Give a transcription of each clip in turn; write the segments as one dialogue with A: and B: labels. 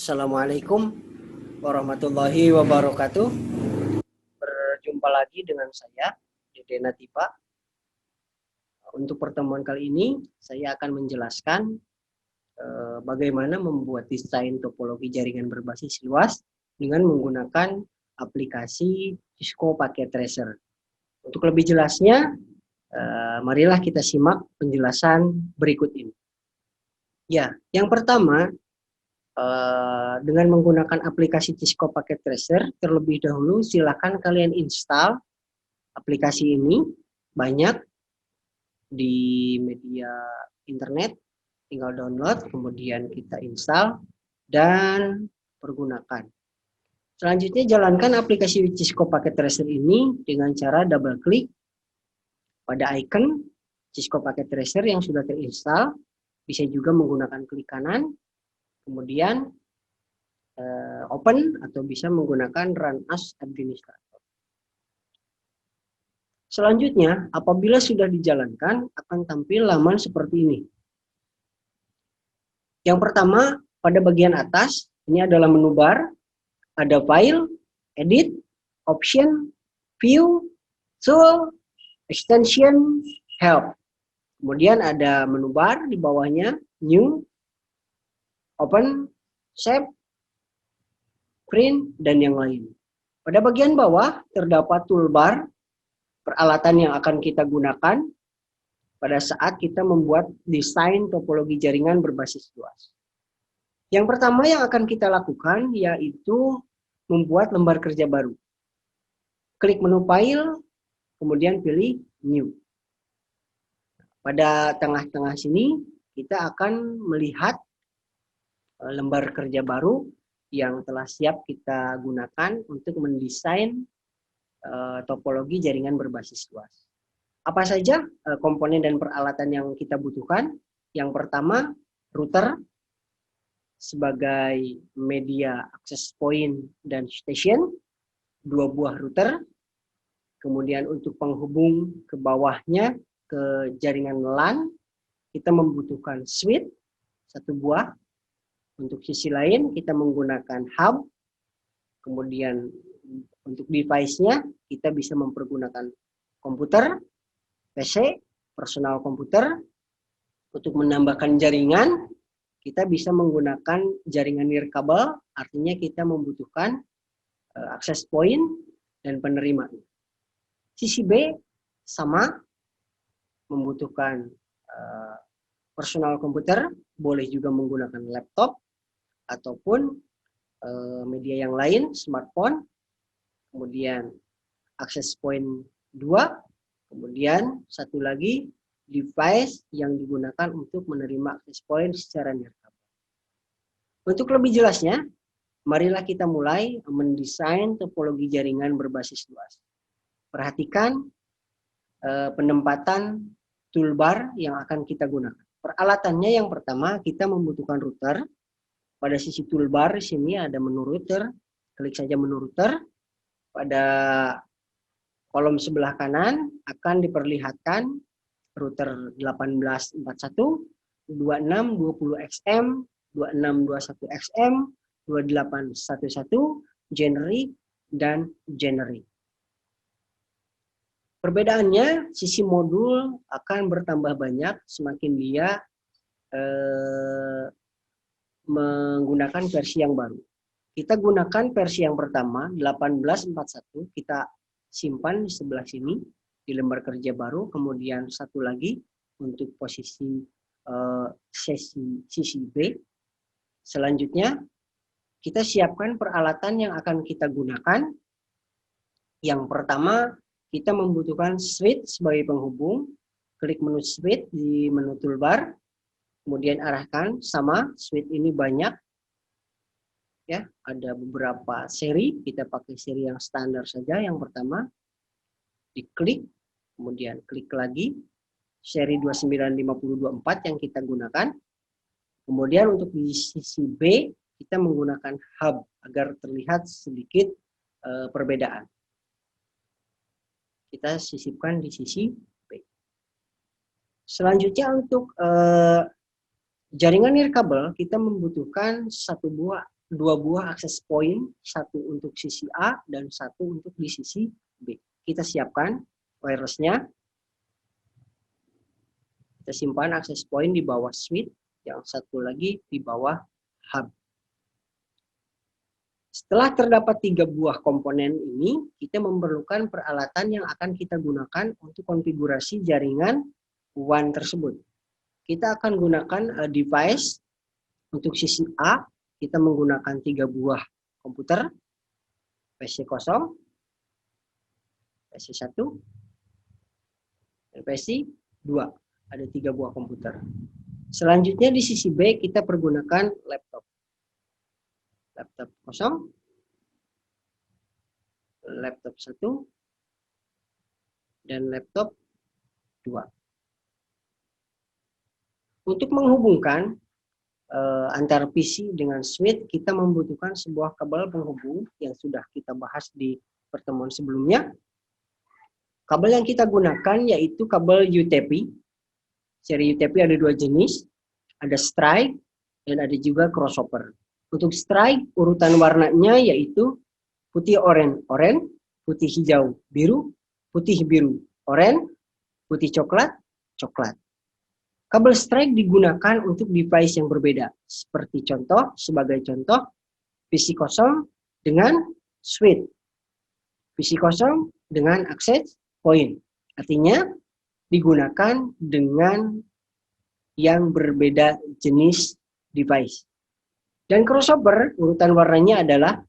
A: Assalamualaikum warahmatullahi wabarakatuh. Berjumpa lagi dengan saya, Dede Natipa. Untuk pertemuan kali ini, saya akan menjelaskan bagaimana membuat desain topologi jaringan berbasis luas dengan menggunakan aplikasi Cisco Packet Tracer. Untuk lebih jelasnya, marilah kita simak penjelasan berikut ini. Ya, yang pertama, dengan menggunakan aplikasi Cisco Packet Tracer, terlebih dahulu silakan kalian install aplikasi ini, banyak di media internet, tinggal download, kemudian kita install dan pergunakan. Selanjutnya jalankan aplikasi Cisco Packet Tracer ini dengan cara double klik pada icon Cisco Packet Tracer yang sudah terinstall, bisa juga menggunakan klik kanan, kemudian open atau bisa menggunakan run as administrator. Selanjutnya, apabila sudah dijalankan, akan tampil laman seperti ini. Yang pertama, pada bagian atas, ini adalah menu bar, ada file, edit, option, view, tool, extension, help. Kemudian ada menu bar di bawahnya, new, open, save, print, dan yang lain. Pada bagian bawah terdapat toolbar, peralatan yang akan kita gunakan pada saat kita membuat desain topologi jaringan berbasis luas. Yang pertama yang akan kita lakukan yaitu membuat lembar kerja baru. Klik menu file, kemudian pilih new. Pada tengah-tengah sini kita akan melihat lembar kerja baru yang telah siap kita gunakan untuk mendesain topologi jaringan berbasis luas. Apa saja komponen dan peralatan yang kita butuhkan? Yang pertama, router sebagai media access point dan station, 2 buah router. Kemudian untuk penghubung ke bawahnya ke jaringan LAN, kita membutuhkan switch 1 buah. Untuk sisi lain kita menggunakan hub. Kemudian untuk device-nya kita bisa mempergunakan komputer, PC, personal komputer. Untuk menambahkan jaringan, kita bisa menggunakan jaringan nirkabel, artinya kita membutuhkan access point dan penerima. Sisi B sama, membutuhkan personal komputer, boleh juga menggunakan laptop ataupun media yang lain, smartphone. Kemudian access point 2, kemudian satu lagi device yang digunakan untuk menerima access point secara nirkabel. Untuk lebih jelasnya, marilah kita mulai mendesain topologi jaringan berbasis luas. Perhatikan penempatan toolbar yang akan kita gunakan. Peralatannya yang pertama kita membutuhkan router. Pada sisi toolbar di sini ada menu router. Klik saja menu router. Pada kolom sebelah kanan akan diperlihatkan router 1841, 2620XM, 2621XM, 2811, generic, dan generic. Perbedaannya, sisi modul akan bertambah banyak semakin dia menggunakan versi yang baru. Kita gunakan versi yang pertama, 1841, kita simpan di sebelah sini, di lembar kerja baru, kemudian satu lagi untuk posisi sisi B. Selanjutnya, kita siapkan peralatan yang akan kita gunakan. Yang pertama, kita membutuhkan switch sebagai penghubung. Klik menu switch di menu toolbar, kemudian arahkan sama, switch ini banyak. Ya, ada beberapa seri, kita pakai seri yang standar saja. Yang pertama, diklik, kemudian klik lagi, seri 295024 yang kita gunakan. Kemudian untuk di sisi B, kita menggunakan hub agar terlihat sedikit perbedaan. Kita sisipkan di sisi B. Selanjutnya untuk jaringan nirkabel, kita membutuhkan 1 buah dua buah akses point, satu untuk sisi A dan satu untuk di sisi B. Kita siapkan wirelessnya. Kita simpan akses point di bawah switch, yang satu lagi di bawah hub. Setelah terdapat 3 buah komponen ini, kita memerlukan peralatan yang akan kita gunakan untuk konfigurasi jaringan WAN tersebut. Kita akan gunakan device untuk sisi A, kita menggunakan 3 buah komputer, PC 0, PC 1, dan PC 2. Ada 3 buah komputer. Selanjutnya di sisi B kita pergunakan laptop. Laptop 0, laptop 1, dan laptop 2. Untuk menghubungkan antara PC dengan switch, kita membutuhkan sebuah kabel penghubung yang sudah kita bahas di pertemuan sebelumnya. Kabel yang kita gunakan yaitu kabel UTP. Seri UTP ada 2 jenis, ada strike dan ada juga crossover. Untuk strike, urutan warnanya yaitu putih oranye, putih hijau, biru, putih biru, oranye, putih coklat, coklat. Kabel strike digunakan untuk device yang berbeda. Seperti contoh, sebagai contoh, PC 0 dengan switch. PC 0 dengan akses point. Artinya, digunakan dengan yang berbeda jenis device. Dan crossover, urutan warnanya adalah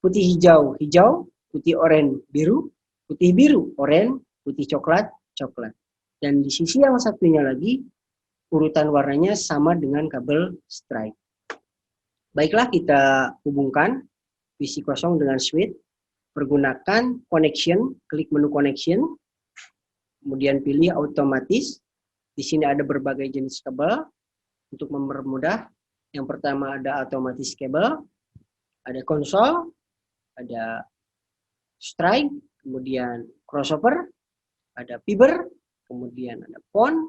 A: putih hijau, hijau, putih oranye, biru, putih biru, oranye, putih coklat, coklat. Dan di sisi yang satunya lagi, urutan warnanya sama dengan kabel strike. Baiklah, kita hubungkan PC 0 dengan switch, pergunakan connection, klik menu connection, kemudian pilih otomatis. Di sini ada berbagai jenis kabel. Untuk mempermudah, yang pertama ada automatic cable, ada konsol, ada strike, kemudian crossover, ada fiber, kemudian ada PON,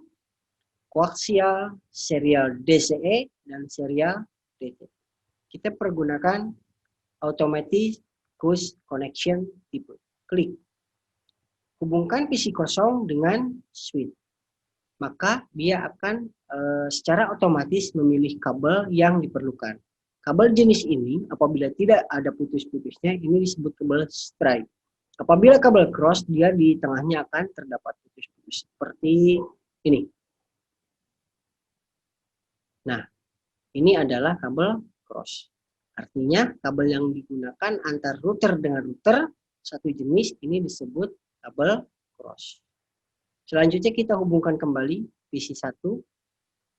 A: koaksial, serial DCE, dan serial DT. Kita pergunakan automatic push connection tipe. Klik. Hubungkan PC 0 dengan switch. Maka dia akan secara otomatis memilih kabel yang diperlukan. Kabel jenis ini apabila tidak ada putus-putusnya, ini disebut kabel strike. Apabila kabel cross, dia di tengahnya akan terdapat putus-putus seperti ini. Nah, ini adalah kabel cross. Artinya kabel yang digunakan antar router dengan router satu jenis ini disebut kabel cross. Selanjutnya kita hubungkan kembali PC 1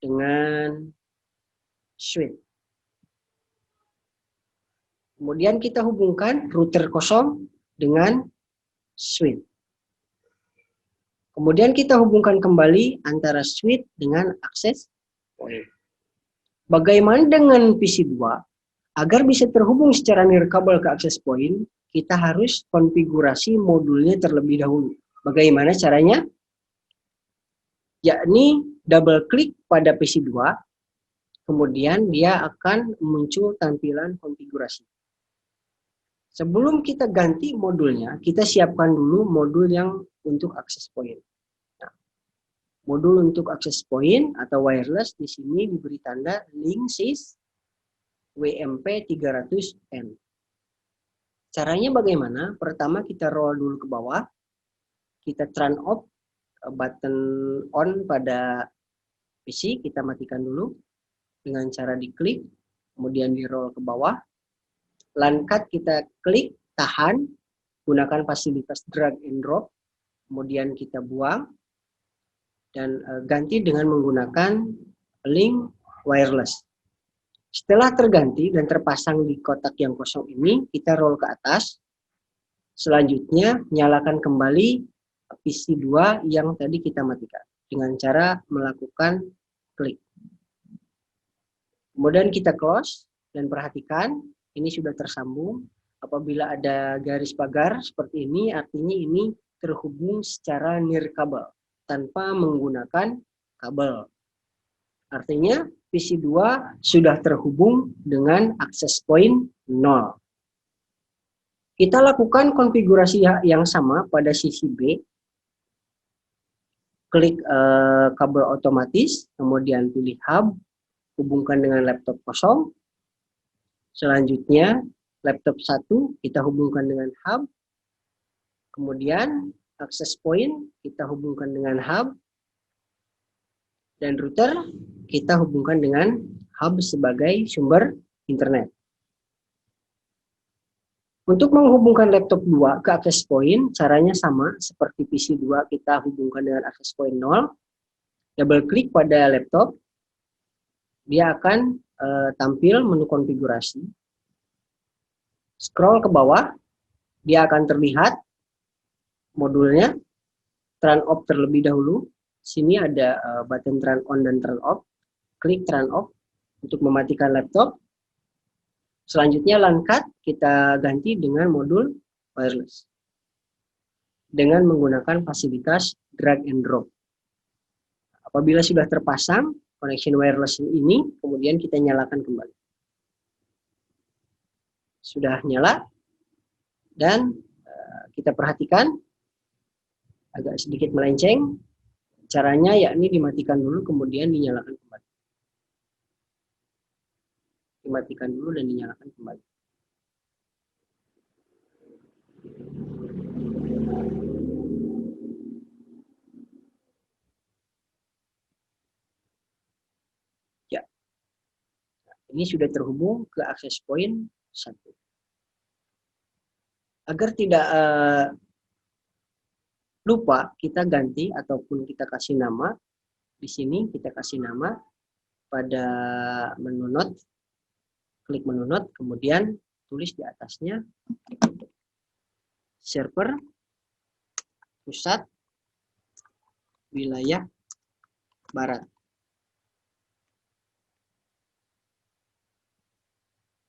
A: dengan switch. Kemudian kita hubungkan router 0 dengan switch. Kemudian kita hubungkan kembali antara switch dengan akses point. Bagaimana dengan PC 2? Agar bisa terhubung secara nirkabel ke akses point, kita harus konfigurasi modulnya terlebih dahulu. Bagaimana caranya? Yakni double klik pada PC 2, kemudian dia akan muncul tampilan konfigurasi. Sebelum kita ganti modulnya, kita siapkan dulu modul yang untuk akses point. Nah, modul untuk akses point atau wireless di sini diberi tanda Linksys WMP300N. Caranya bagaimana? Pertama kita roll dulu ke bawah, kita turn off button on pada PC, kita matikan dulu dengan cara diklik, kemudian di roll ke bawah. LAN cut kita klik, tahan, gunakan fasilitas drag and drop, kemudian kita buang, dan ganti dengan menggunakan link wireless. Setelah terganti dan terpasang di kotak yang kosong ini, kita roll ke atas. Selanjutnya, nyalakan kembali PC 2 yang tadi kita matikan dengan cara melakukan klik. Kemudian kita close dan perhatikan ini sudah tersambung. Apabila ada garis pagar seperti ini, artinya ini terhubung secara nirkabel tanpa menggunakan kabel. Artinya PC2 sudah terhubung dengan akses point 0. Kita lakukan konfigurasi yang sama pada sisi B. Klik kabel otomatis, kemudian pilih hub, hubungkan dengan laptop kosong. Selanjutnya, laptop 1 kita hubungkan dengan hub. Kemudian, akses point kita hubungkan dengan hub. Dan router kita hubungkan dengan hub sebagai sumber internet. Untuk menghubungkan laptop 2 ke akses point, caranya sama seperti PC2 kita hubungkan dengan akses point 0. Double klik pada laptop, dia akan tampil menu konfigurasi. Scroll ke bawah, dia akan terlihat modulnya. Turn off terlebih dahulu. Sini ada button turn on dan turn off. Klik turn off untuk mematikan laptop. Selanjutnya LAN card kita ganti dengan modul wireless. Dengan menggunakan fasilitas drag and drop. Apabila sudah terpasang connection wireless ini, kemudian kita nyalakan kembali. Sudah nyala. Dan kita perhatikan agak sedikit melenceng. Caranya yakni dimatikan dulu kemudian dinyalakan kembali. Dimatikan dulu dan dinyalakan kembali. Ya. Ini sudah terhubung ke akses point 1. Agar tidak lupa, kita ganti ataupun kita kasih nama. Di sini kita kasih nama pada menu note. Klik menu note, kemudian tulis di atasnya server pusat wilayah barat.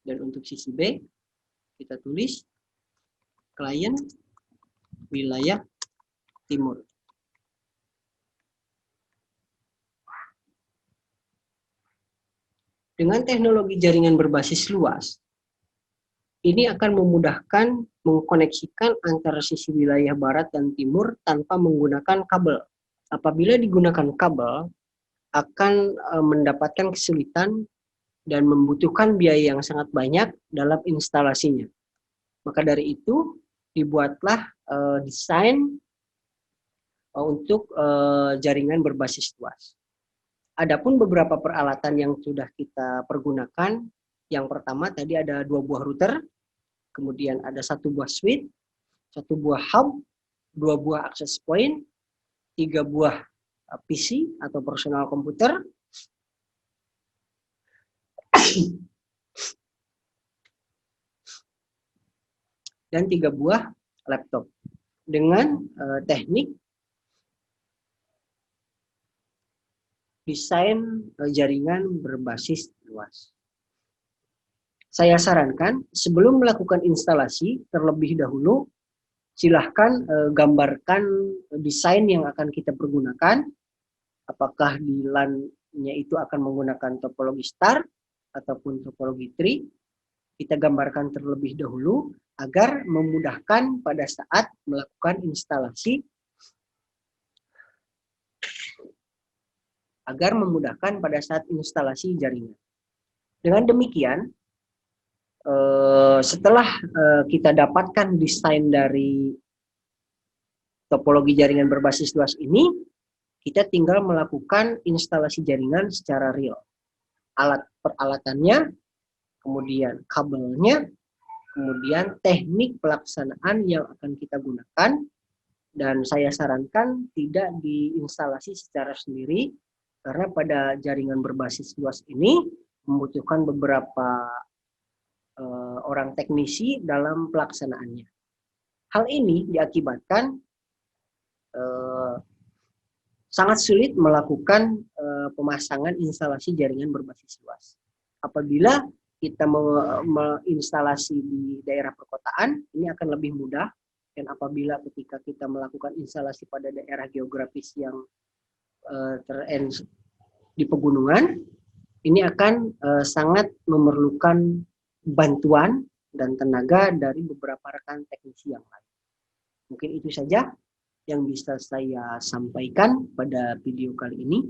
A: Dan untuk sisi B, kita tulis klien wilayah timur. Dengan teknologi jaringan berbasis luas, ini akan memudahkan mengkoneksikan antara sisi wilayah barat dan timur tanpa menggunakan kabel. Apabila digunakan kabel, akan mendapatkan kesulitan dan membutuhkan biaya yang sangat banyak dalam instalasinya. Maka dari itu, dibuatlah desain untuk jaringan berbasis luas. Adapun beberapa peralatan yang sudah kita pergunakan, yang pertama tadi ada 2 buah router, kemudian ada 1 buah switch, 1 buah hub, 2 buah access point, 3 buah PC atau personal komputer, dan 3 buah laptop dengan teknik desain jaringan berbasis luas. Saya sarankan sebelum melakukan instalasi terlebih dahulu silahkan gambarkan desain yang akan kita pergunakan. Apakah di LAN-nya itu akan menggunakan topologi star ataupun topologi tree. Kita gambarkan terlebih dahulu agar memudahkan pada saat melakukan instalasi. Jaringan. Dengan demikian, setelah kita dapatkan desain dari topologi jaringan berbasis luas ini, kita tinggal melakukan instalasi jaringan secara real. Alat peralatannya, kemudian kabelnya, kemudian teknik pelaksanaan yang akan kita gunakan, dan saya sarankan tidak diinstalasi secara sendiri, karena pada jaringan berbasis luas ini membutuhkan beberapa orang teknisi dalam pelaksanaannya. Hal ini diakibatkan sangat sulit melakukan pemasangan instalasi jaringan berbasis luas. Apabila kita menginstalasi di daerah perkotaan, ini akan lebih mudah. Dan apabila ketika kita melakukan instalasi pada daerah geografis yang di pegunungan, ini akan sangat memerlukan bantuan dan tenaga dari beberapa rekan teknisi yang lain. Mungkin itu saja yang bisa saya sampaikan pada video kali ini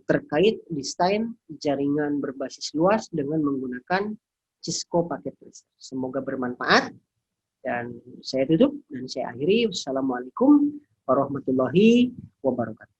A: terkait desain jaringan berbasis luas dengan menggunakan Cisco Packet Tracer. Semoga bermanfaat dan saya tutup dan saya akhiri. Wassalamualaikum warahmatullahi wabarakatuh.